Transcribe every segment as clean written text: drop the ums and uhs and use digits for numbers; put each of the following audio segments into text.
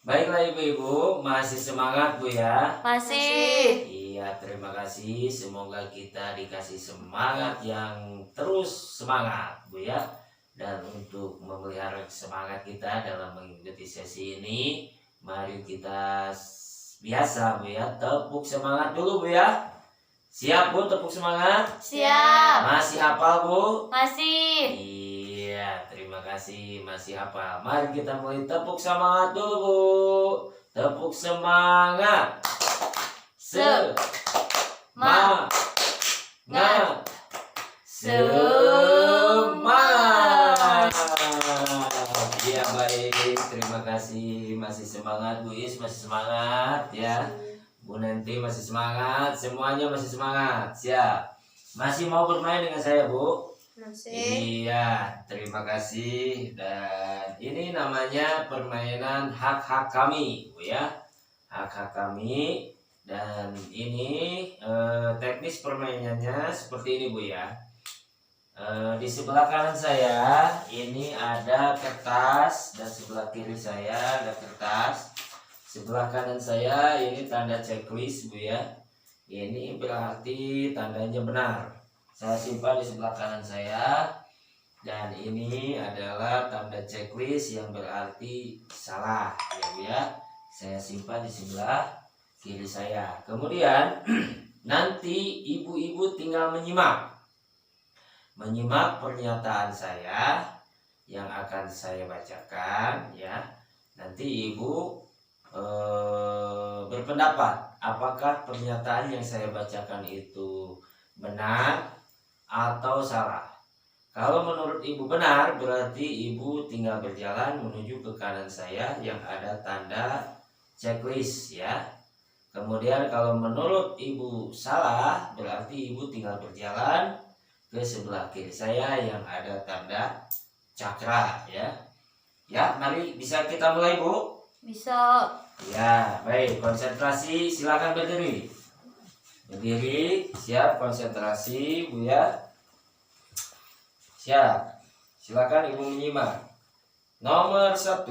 Baiklah ibu-ibu, masih semangat Bu ya? Masih. Iya, terima kasih. Semoga kita dikasih semangat yang terus semangat Bu ya. Dan untuk memelihara semangat kita dalam mengikuti sesi ini, mari kita biasa Bu ya, tepuk semangat dulu Bu ya. Siap Bu, tepuk semangat? Siap. Masih hafal Bu? Masih. Iya, terima kasih masih hafal. Mari kita mulai tepuk semangat dulu Bu. Tepuk semangat. Semangat. Semangat. Ya baik, terima kasih. Masih semangat Bu Is, masih semangat ya. Bu Nanti masih semangat, semuanya masih semangat. Siap. Masih mau bermain dengan saya Bu? Masih. Iya, terima kasih. Dan ini namanya permainan hak-hak kami, Bu ya. Hak-hak kami. Dan ini teknis permainannya seperti ini, Bu ya. Di sebelah kanan saya ini ada kertas dan sebelah kiri saya ada kertas. Sebelah kanan saya ini tanda checklist Bu ya. Ini berarti tandanya benar. Saya simpan di sebelah kanan saya. Dan ini adalah tanda checklist yang berarti salah ya Bu ya. Saya simpan di sebelah kiri saya. Kemudian nanti ibu-ibu tinggal menyimak pernyataan saya yang akan saya bacakan ya. Nanti ibu berpendapat apakah pernyataan yang saya bacakan itu benar atau salah. Kalau menurut ibu benar, berarti ibu tinggal berjalan menuju ke kanan saya yang ada tanda checklist ya. Kemudian kalau menurut ibu salah, berarti ibu tinggal berjalan ke sebelah kiri saya yang ada tanda cakra ya. Ya, mari bisa kita mulai Bu. Bisa. Ya, baik, konsentrasi, silakan berdiri. Berdiri, siap, konsentrasi, Bu ya. Siap. Silakan Ibu menyimak. Nomor 1.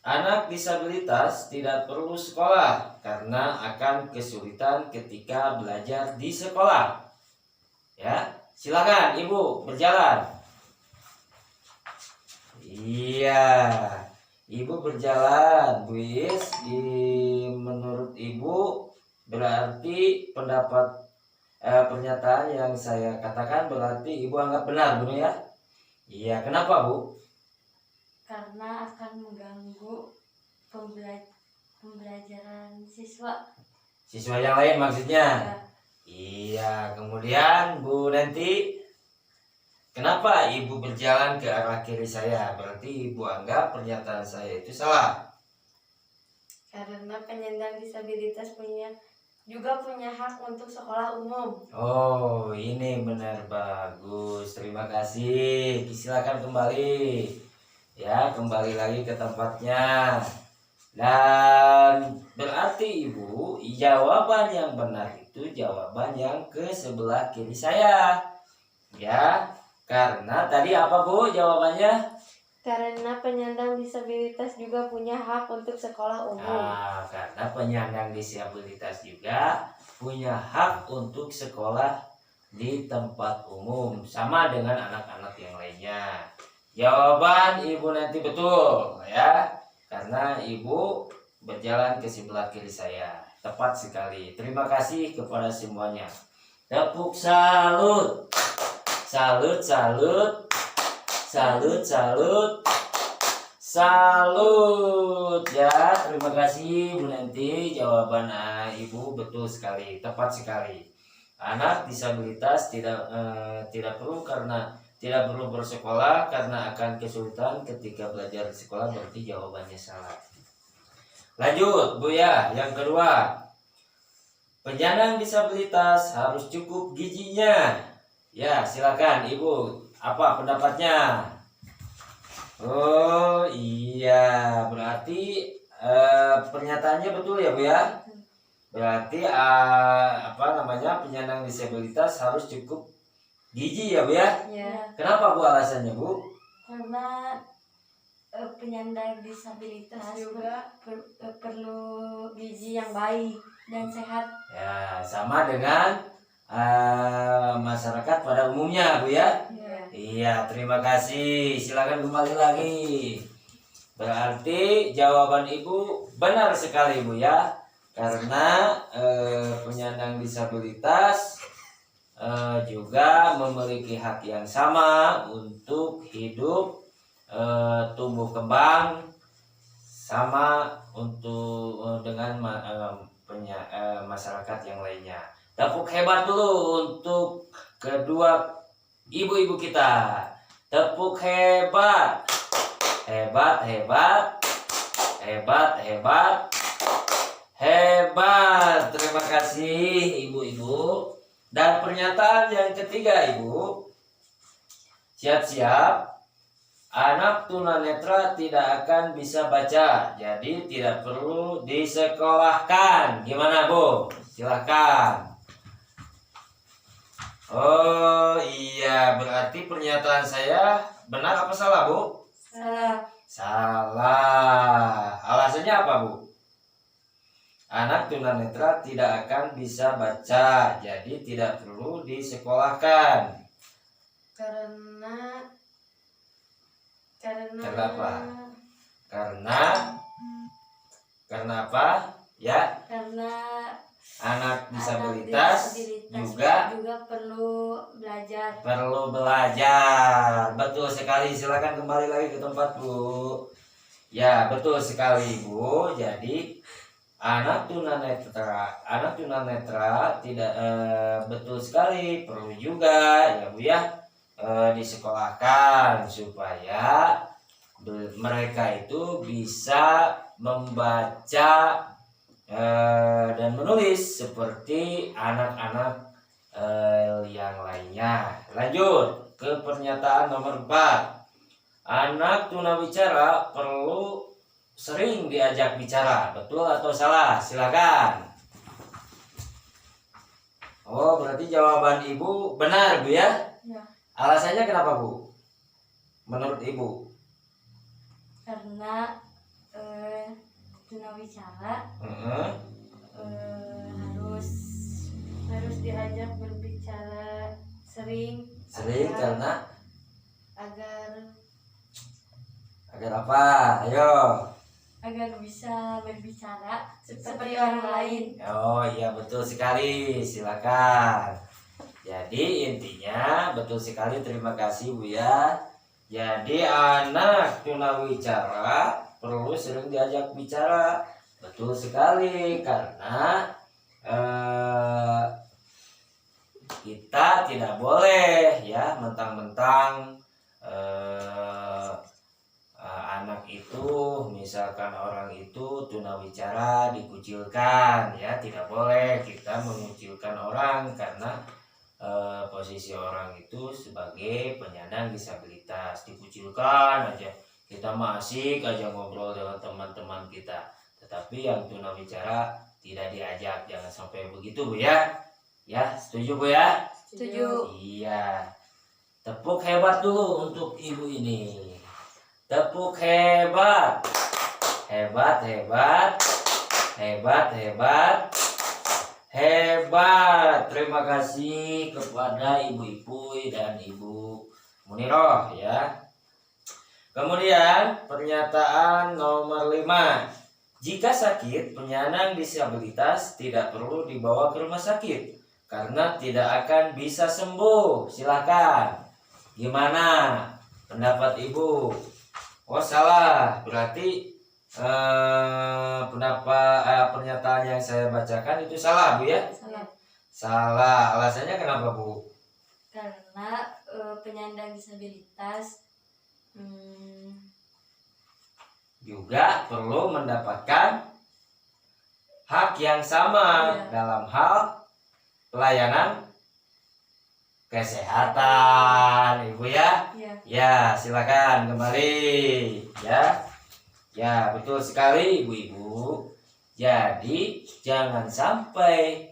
Anak disabilitas tidak perlu sekolah karena akan kesulitan ketika belajar di sekolah. Ya, silakan Ibu berjalan. Iya. Ibu berjalan, Bu Is. Menurut Ibu berarti pernyataan yang saya katakan berarti Ibu anggap benar, Bu ya? Iya, kenapa Bu? Karena akan mengganggu pembelajaran siswa. Siswa yang lain maksudnya? Ya. Iya, kemudian Bu Nanti, kenapa Ibu berjalan ke arah kiri saya? Berarti Ibu anggap pernyataan saya itu salah. Karena penyandang disabilitas juga punya hak untuk sekolah umum. Oh, ini benar, bagus. Terima kasih. Silakan kembali. Ya, kembali lagi ke tempatnya. Dan berarti Ibu, jawaban yang benar itu jawaban yang ke sebelah kiri saya. Ya, karena tadi apa Bu jawabannya? Karena penyandang disabilitas juga punya hak untuk sekolah umum. Nah, karena penyandang disabilitas juga punya hak untuk sekolah di tempat umum sama dengan anak-anak yang lainnya. Jawaban Ibu Nanti betul ya, karena Ibu berjalan ke sebelah kiri saya. Tepat sekali. Terima kasih kepada semuanya. Tepuk salut. Salut, salut. Salut, salut. Salut ya, terima kasih Bu Nanti. Jawaban Ibu betul sekali, tepat sekali. Anak disabilitas tidak perlu bersekolah karena akan kesulitan ketika belajar di sekolah, berarti jawabannya salah. Lanjut Bu ya, yang kedua. Penyandang disabilitas harus cukup gizinya. Ya, silakan Ibu, apa pendapatnya? Oh iya, berarti pernyataannya betul ya Bu ya. Berarti penyandang disabilitas harus cukup gizi ya Bu ya. Ya. Kenapa Bu alasannya Bu? Karena penyandang disabilitas juga perlu gizi yang baik dan sehat. Ya, sama dengan masyarakat pada umumnya, Bu ya. ya. Iya, terima kasih. Silakan kembali lagi. Berarti jawaban Ibu benar sekali, Bu ya. Karena penyandang disabilitas juga memiliki hak yang sama untuk hidup, tumbuh kembang, sama untuk dengan masyarakat yang lainnya. Tepuk hebat dulu untuk kedua ibu-ibu kita. Tepuk hebat. Hebat, hebat. Hebat, hebat. Hebat. Terima kasih ibu-ibu. Dan pernyataan yang ketiga, Ibu. Siap-siap. Anak tunanetra tidak akan bisa baca, jadi tidak perlu disekolahkan. Gimana, Bu? Silahkan. Oh iya, berarti pernyataan saya benar apa salah, Bu? Salah. Salah. Alasannya apa, Bu? Anak tunanetra tidak akan bisa baca, jadi tidak perlu disekolahkan. Karena Kenapa? Karena apa? Ya, karena anak anak disabilitas juga perlu belajar. Betul sekali. Silakan kembali lagi ke tempat, Bu. Ya, betul sekali, Bu. Jadi anak tunanetra tidak betul sekali, perlu juga ya, Bu ya, disekolahkan supaya mereka itu bisa membaca dan menulis seperti anak-anak yang lainnya. Lanjut ke pernyataan nomor 4. Anak tunawicara perlu sering diajak bicara. Betul atau salah? Silakan. Oh, berarti jawaban Ibu benar, Bu ya? Ya. Alasannya kenapa, Bu? Menurut Ibu? Karena tunawicara harus diajak berbicara sering Karena agar apa? Ayo. bisa berbicara seperti orang lain. Oh iya, betul sekali. Silakan. Jadi intinya betul sekali. Terima kasih, Bu ya. Jadi anak tunawicara perlu sering diajak bicara. Betul sekali, karena kita tidak boleh ya mentang-mentang anak itu, misalkan orang itu tunawicara, dikucilkan ya. Tidak boleh kita mengucilkan orang karena posisi orang itu sebagai penyandang disabilitas. Dikucilkan aja, kita masih aja ngobrol dengan teman-teman kita, tetapi yang tunawicara tidak diajak. Jangan sampai begitu, Bu ya. Ya, setuju, Bu ya? Setuju. Iya. Tepuk hebat dulu untuk ibu ini. Tepuk hebat. Hebat, hebat. Hebat, hebat. Hebat. Terima kasih kepada Ibu Ipui dan Ibu Muniroh ya. Kemudian pernyataan nomor 5. Jika sakit, penyandang disabilitas tidak perlu dibawa ke rumah sakit karena tidak akan bisa sembuh. Silakan. Gimana pendapat Ibu? Oh, salah. Berarti pernyataan yang saya bacakan itu salah, Bu ya? Salah. Salah. Alasannya kenapa, Bu? Karena penyandang disabilitas juga perlu mendapatkan hak yang sama dalam hal pelayanan kesehatan, Ibu ya. Ya, silakan kembali ya. Ya, betul sekali, Ibu-ibu. Jadi jangan sampai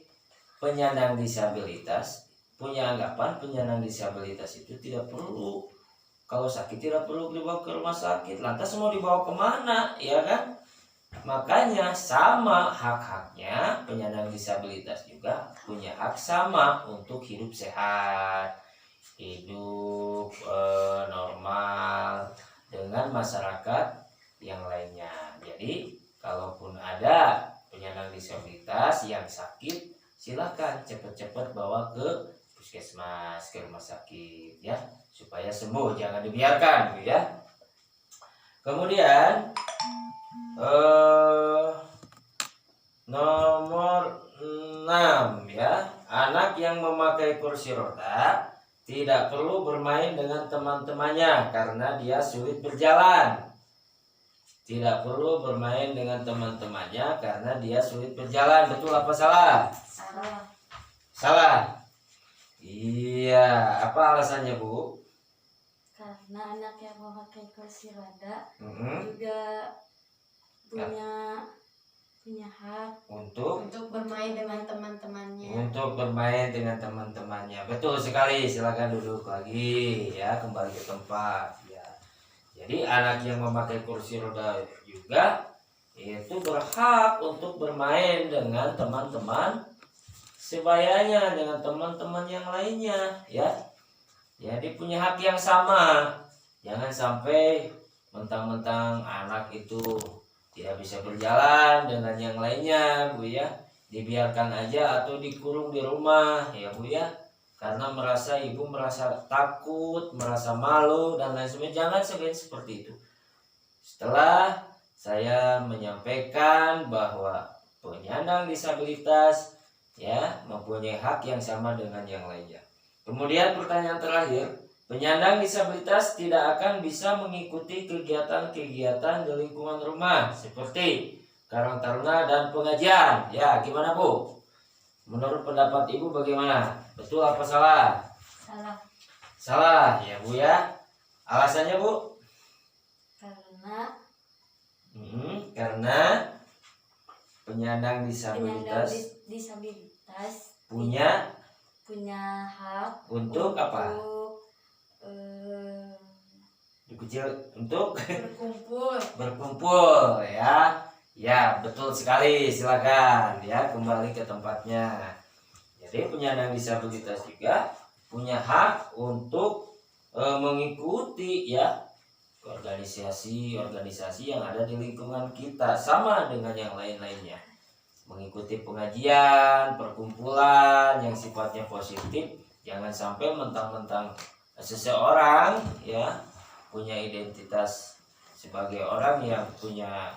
penyandang disabilitas punya anggapan penyandang disabilitas itu tidak perlu Kalau sakit tidak perlu dibawa ke rumah sakit, lantas mau dibawa kemana, ya kan? Makanya sama hak-haknya penyandang disabilitas juga punya hak sama untuk hidup sehat, hidup normal dengan masyarakat yang lainnya. Jadi kalaupun ada penyandang disabilitas yang sakit, silakan cepat-cepat bawa ke puskesmas, ke rumah sakit ya, supaya sembuh, jangan dibiarkan gitu ya. Kemudian nomor 6 ya, anak yang memakai kursi roda tidak perlu bermain dengan teman-temannya karena dia sulit berjalan. Tidak perlu bermain dengan teman-temannya karena dia sulit berjalan. Betul apa salah? Salah. Salah. Iya, apa alasannya, Bu? Karena anak yang memakai kursi roda Mm-mm. juga punya hak Untuk bermain dengan teman-temannya. untuk bermain dengan teman-temannya. Betul sekali. Silakan duduk lagi ya, kembali ke tempat ya. Jadi anak yang memakai kursi roda juga itu berhak untuk bermain dengan teman-teman sebayanya, dengan teman-teman yang lainnya ya. Jadi punya hak yang sama. Jangan sampai mentang-mentang anak itu tidak bisa berjalan dengan yang lainnya, Bu ya, dibiarkan aja atau dikurung di rumah ya, Bu ya, karena ibu merasa takut, merasa malu dan lain sebagainya. Jangan seperti itu. Setelah saya menyampaikan bahwa penyandang disabilitas ya mempunyai hak yang sama dengan yang lainnya. Kemudian pertanyaan terakhir, penyandang disabilitas tidak akan bisa mengikuti kegiatan-kegiatan di lingkungan rumah seperti Karang Taruna dan pengajian. Ya, gimana Bu? Menurut pendapat Ibu bagaimana? Betul apa salah? Salah. Salah ya Bu ya. Alasannya Bu? Karena penyandang disabilitas punya hak untuk apa? Untuk berkumpul ya. Ya, betul sekali. Silakan ya, kembali ke tempatnya. Jadi penyandang disabilitas juga punya hak untuk mengikuti ya organisasi yang ada di lingkungan kita, sama dengan yang lain-lainnya. Mengikuti pengajian, perkumpulan yang sifatnya positif. Jangan sampai mentang-mentang seseorang ya punya identitas sebagai orang yang punya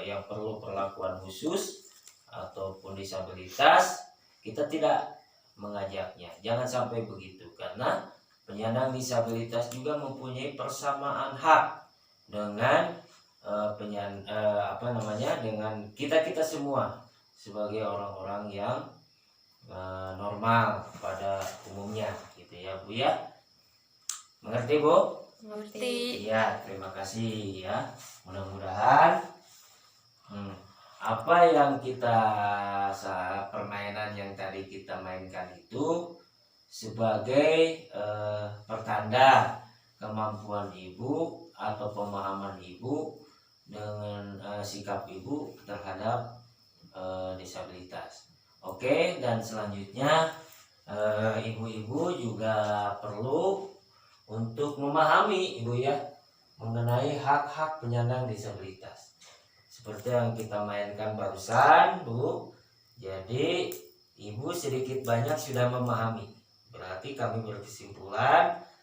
yang perlu perlakuan khusus ataupun disabilitas, kita tidak mengajaknya. Jangan sampai begitu, karena penyandang disabilitas juga mempunyai persamaan hak dengan dengan kita semua sebagai orang-orang yang normal pada umumnya gitu ya Bu ya. Mengerti Bu? Mengerti. Iya, terima kasih ya. Mudah-mudahan apa yang permainan yang tadi kita mainkan itu sebagai pertanda kemampuan Ibu atau pemahaman Ibu dengan sikap Ibu terhadap disabilitas. Oke, dan selanjutnya ibu-ibu juga perlu untuk memahami Ibu ya mengenai hak-hak penyandang disabilitas. Seperti yang kita mainkan barusan Bu. Jadi Ibu sedikit banyak sudah memahami. Berarti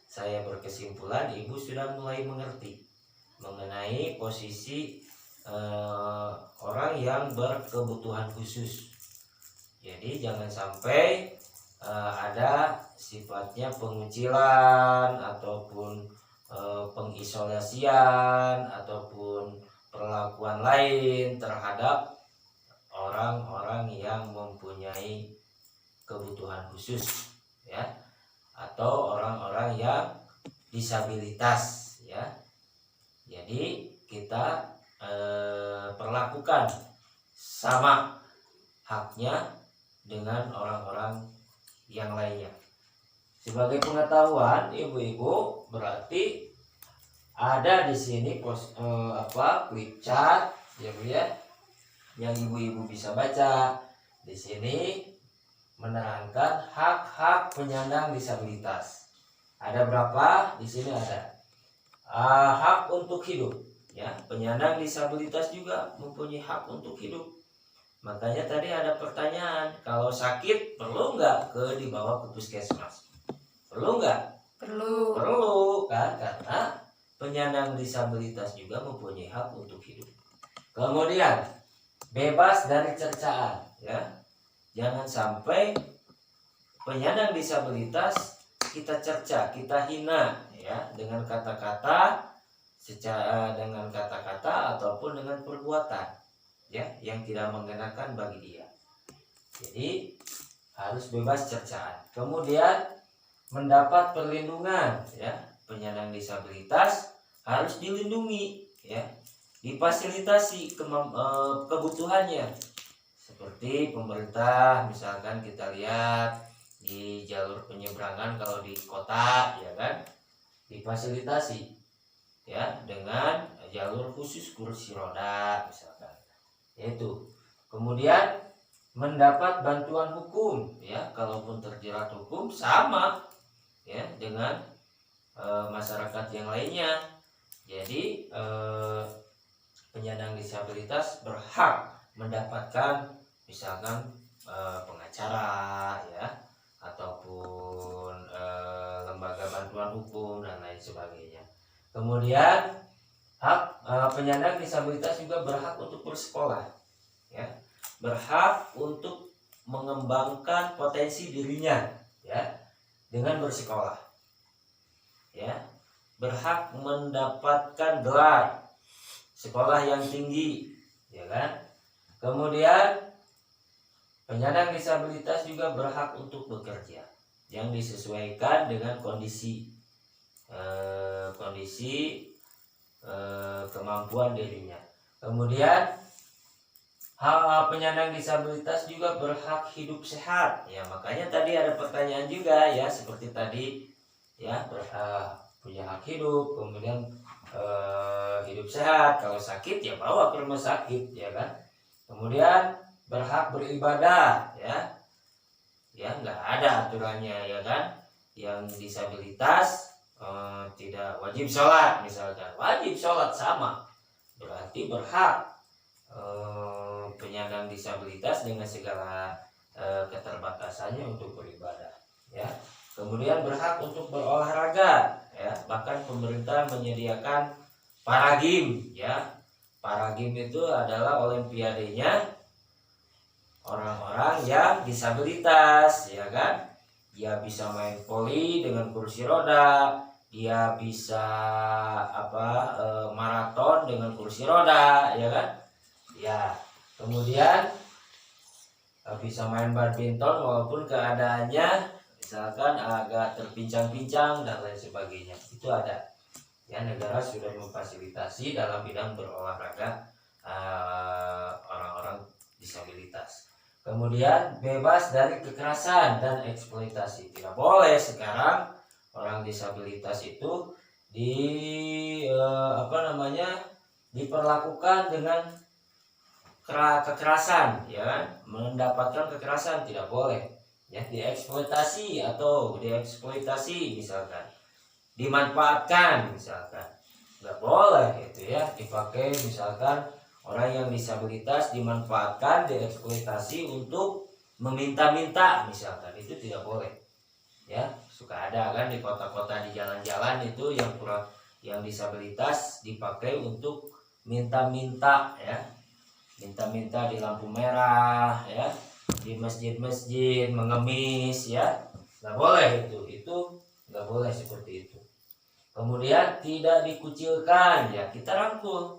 saya berkesimpulan Ibu sudah mulai mengerti mengenai posisi orang yang berkebutuhan khusus. Jadi jangan sampai ada sifatnya pengucilan ataupun pengisolasian ataupun perlakuan lain terhadap orang-orang yang mempunyai kebutuhan khusus ya, atau orang-orang yang disabilitas ya. Jadi kita perlakukan sama haknya dengan orang-orang yang lainnya. Sebagai pengetahuan ibu-ibu, berarti ada di sini flip chart ya Bu ya, yang ibu-ibu bisa baca. Di sini menerangkan hak-hak penyandang disabilitas. Ada berapa? Di sini ada hak untuk hidup. Ya, penyandang disabilitas juga mempunyai hak untuk hidup. Makanya tadi ada pertanyaan, kalau sakit perlu nggak dibawa ke puskesmas? Perlu nggak? Perlu. Perlu kan, karena penyandang disabilitas juga mempunyai hak untuk hidup. Kemudian bebas dari cercaan, ya. Jangan sampai penyandang disabilitas kita cerca, kita hina, ya, dengan kata-kata ataupun dengan perbuatan, ya, yang tidak mengenakan bagi dia. Jadi harus bebas cercaan. Kemudian mendapat perlindungan, ya, penyandang disabilitas harus dilindungi, ya, difasilitasi kebutuhannya, seperti pemerintah misalkan kita lihat di jalur penyeberangan kalau di kota, ya kan, difasilitasi, ya, dengan jalur khusus kursi roda misalkan, yaitu. Kemudian mendapat bantuan hukum, ya, kalaupun terjerat hukum sama, ya, dengan masyarakat yang lainnya. Jadi penyandang disabilitas berhak mendapatkan misalkan pengacara, ya, ataupun lembaga bantuan hukum dan lain sebagainya. Kemudian hak penyandang disabilitas juga berhak untuk bersekolah, ya, berhak untuk mengembangkan potensi dirinya, ya, dengan bersekolah, ya, berhak mendapatkan gelar sekolah yang tinggi, ya kan. Kemudian penyandang disabilitas juga berhak untuk bekerja yang disesuaikan dengan kondisi kemampuan dirinya. Kemudian penyandang disabilitas juga berhak hidup sehat, ya, makanya tadi ada pertanyaan juga, ya, seperti tadi, ya, punya hak hidup, kemudian hidup sehat, kalau sakit ya bawa ke rumah sakit, ya kan. Kemudian berhak beribadah, ya, nggak ada aturannya, ya kan. Yang disabilitas tidak wajib sholat misalkan, wajib sholat sama, berarti berhak penyandang disabilitas dengan segala keterbatasannya untuk beribadah, ya. Kemudian berhak untuk berolahraga, ya, bahkan pemerintah menyediakan paragim, ya. Paragim itu adalah olimpiadenya orang-orang yang disabilitas, ya kan. Dia bisa main voli dengan kursi roda, dia bisa maraton dengan kursi roda, ya kan. Ya, kemudian bisa main badminton walaupun keadaannya misalkan agak terpincang-pincang dan lain sebagainya. Itu ada, ya, negara sudah memfasilitasi dalam bidang berolahraga orang-orang disabilitas. Kemudian bebas dari kekerasan dan eksploitasi. Tidak boleh sekarang orang disabilitas itu diperlakukan dengan kekerasan, ya kan, mendapatkan kekerasan, tidak boleh, ya, dieksploitasi misalkan, dimanfaatkan misalkan, nggak boleh itu, ya, dipakai misalkan orang yang disabilitas dimanfaatkan, dieksploitasi untuk meminta-minta misalkan, itu tidak boleh, ya. Suka ada kan di kota-kota, di jalan-jalan itu yang disabilitas dipakai untuk minta-minta, ya, minta-minta di lampu merah, ya, di masjid-masjid mengemis, ya, nggak boleh itu nggak boleh seperti itu. Kemudian tidak dikucilkan, ya, kita rangkul,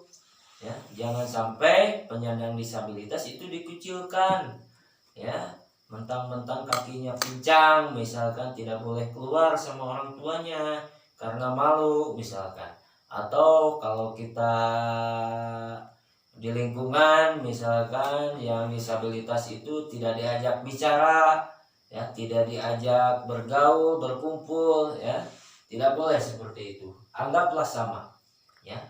ya, jangan sampai penyandang disabilitas itu dikucilkan, ya, mentang-mentang kakinya pincang misalkan tidak boleh keluar sama orang tuanya karena malu misalkan, atau kalau kita di lingkungan misalkan yang disabilitas itu tidak diajak bicara, ya, tidak diajak bergaul, berkumpul, ya, tidak boleh seperti itu. Anggaplah sama, ya.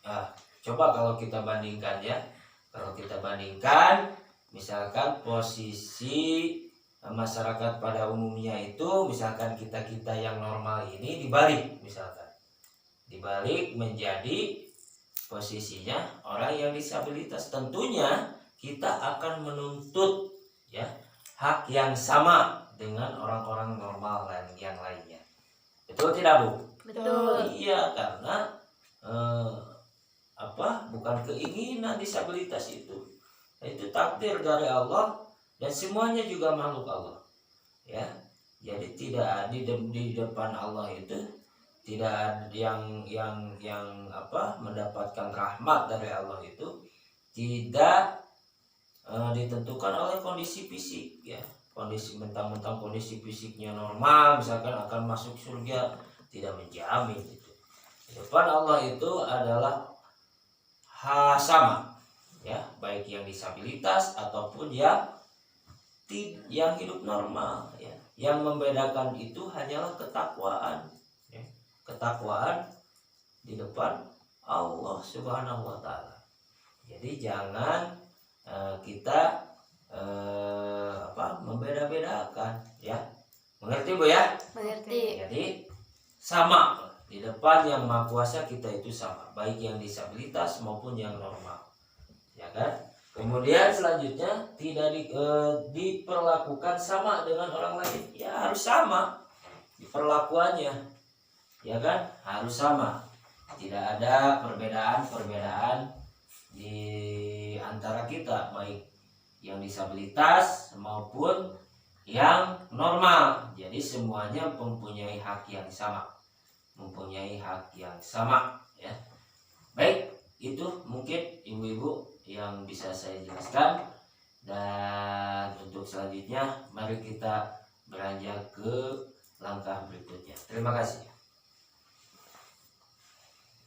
Nah, coba kalau kita bandingkan, ya, kalau kita bandingkan, misalkan posisi masyarakat pada umumnya itu, misalkan kita yang normal ini dibalik menjadi posisinya orang yang disabilitas. Tentunya kita akan menuntut, ya, hak yang sama dengan orang-orang normal yang lainnya. Betul tidak, Bu? Betul. Iya, karena bukan keinginan disabilitas itu takdir dari Allah, dan semuanya juga makhluk Allah, ya. Jadi tidak di depan Allah itu tidak ada yang mendapatkan rahmat dari Allah itu tidak ditentukan oleh kondisi fisik, ya. Kondisi mentang-mentang kondisi fisiknya normal misalkan akan masuk surga, tidak menjamin itu. Di depan Allah itu adalah sama, ya, baik yang disabilitas ataupun yang hidup normal, ya. Yang membedakan itu hanyalah ketakwaan, ya. Ketakwaan di depan Allah Subhanahu wa taala. Jadi jangan kita membeda-bedakan, ya. Mengerti, Bu, ya? Mengerti. Jadi sama di depan Yang Maha Kuasa, kita itu sama, baik yang disabilitas maupun yang normal, ya kan? Kemudian selanjutnya tidak diperlakukan sama dengan orang lain, ya harus sama diperlakuannya, ya kan? Harus sama, tidak ada perbedaan di antara kita, baik yang disabilitas maupun yang normal. Jadi semuanya mempunyai hak yang sama, ya. Baik, itu mungkin ibu-ibu yang bisa saya jelaskan, dan untuk selanjutnya mari kita beranjak ke langkah berikutnya. Terima kasih.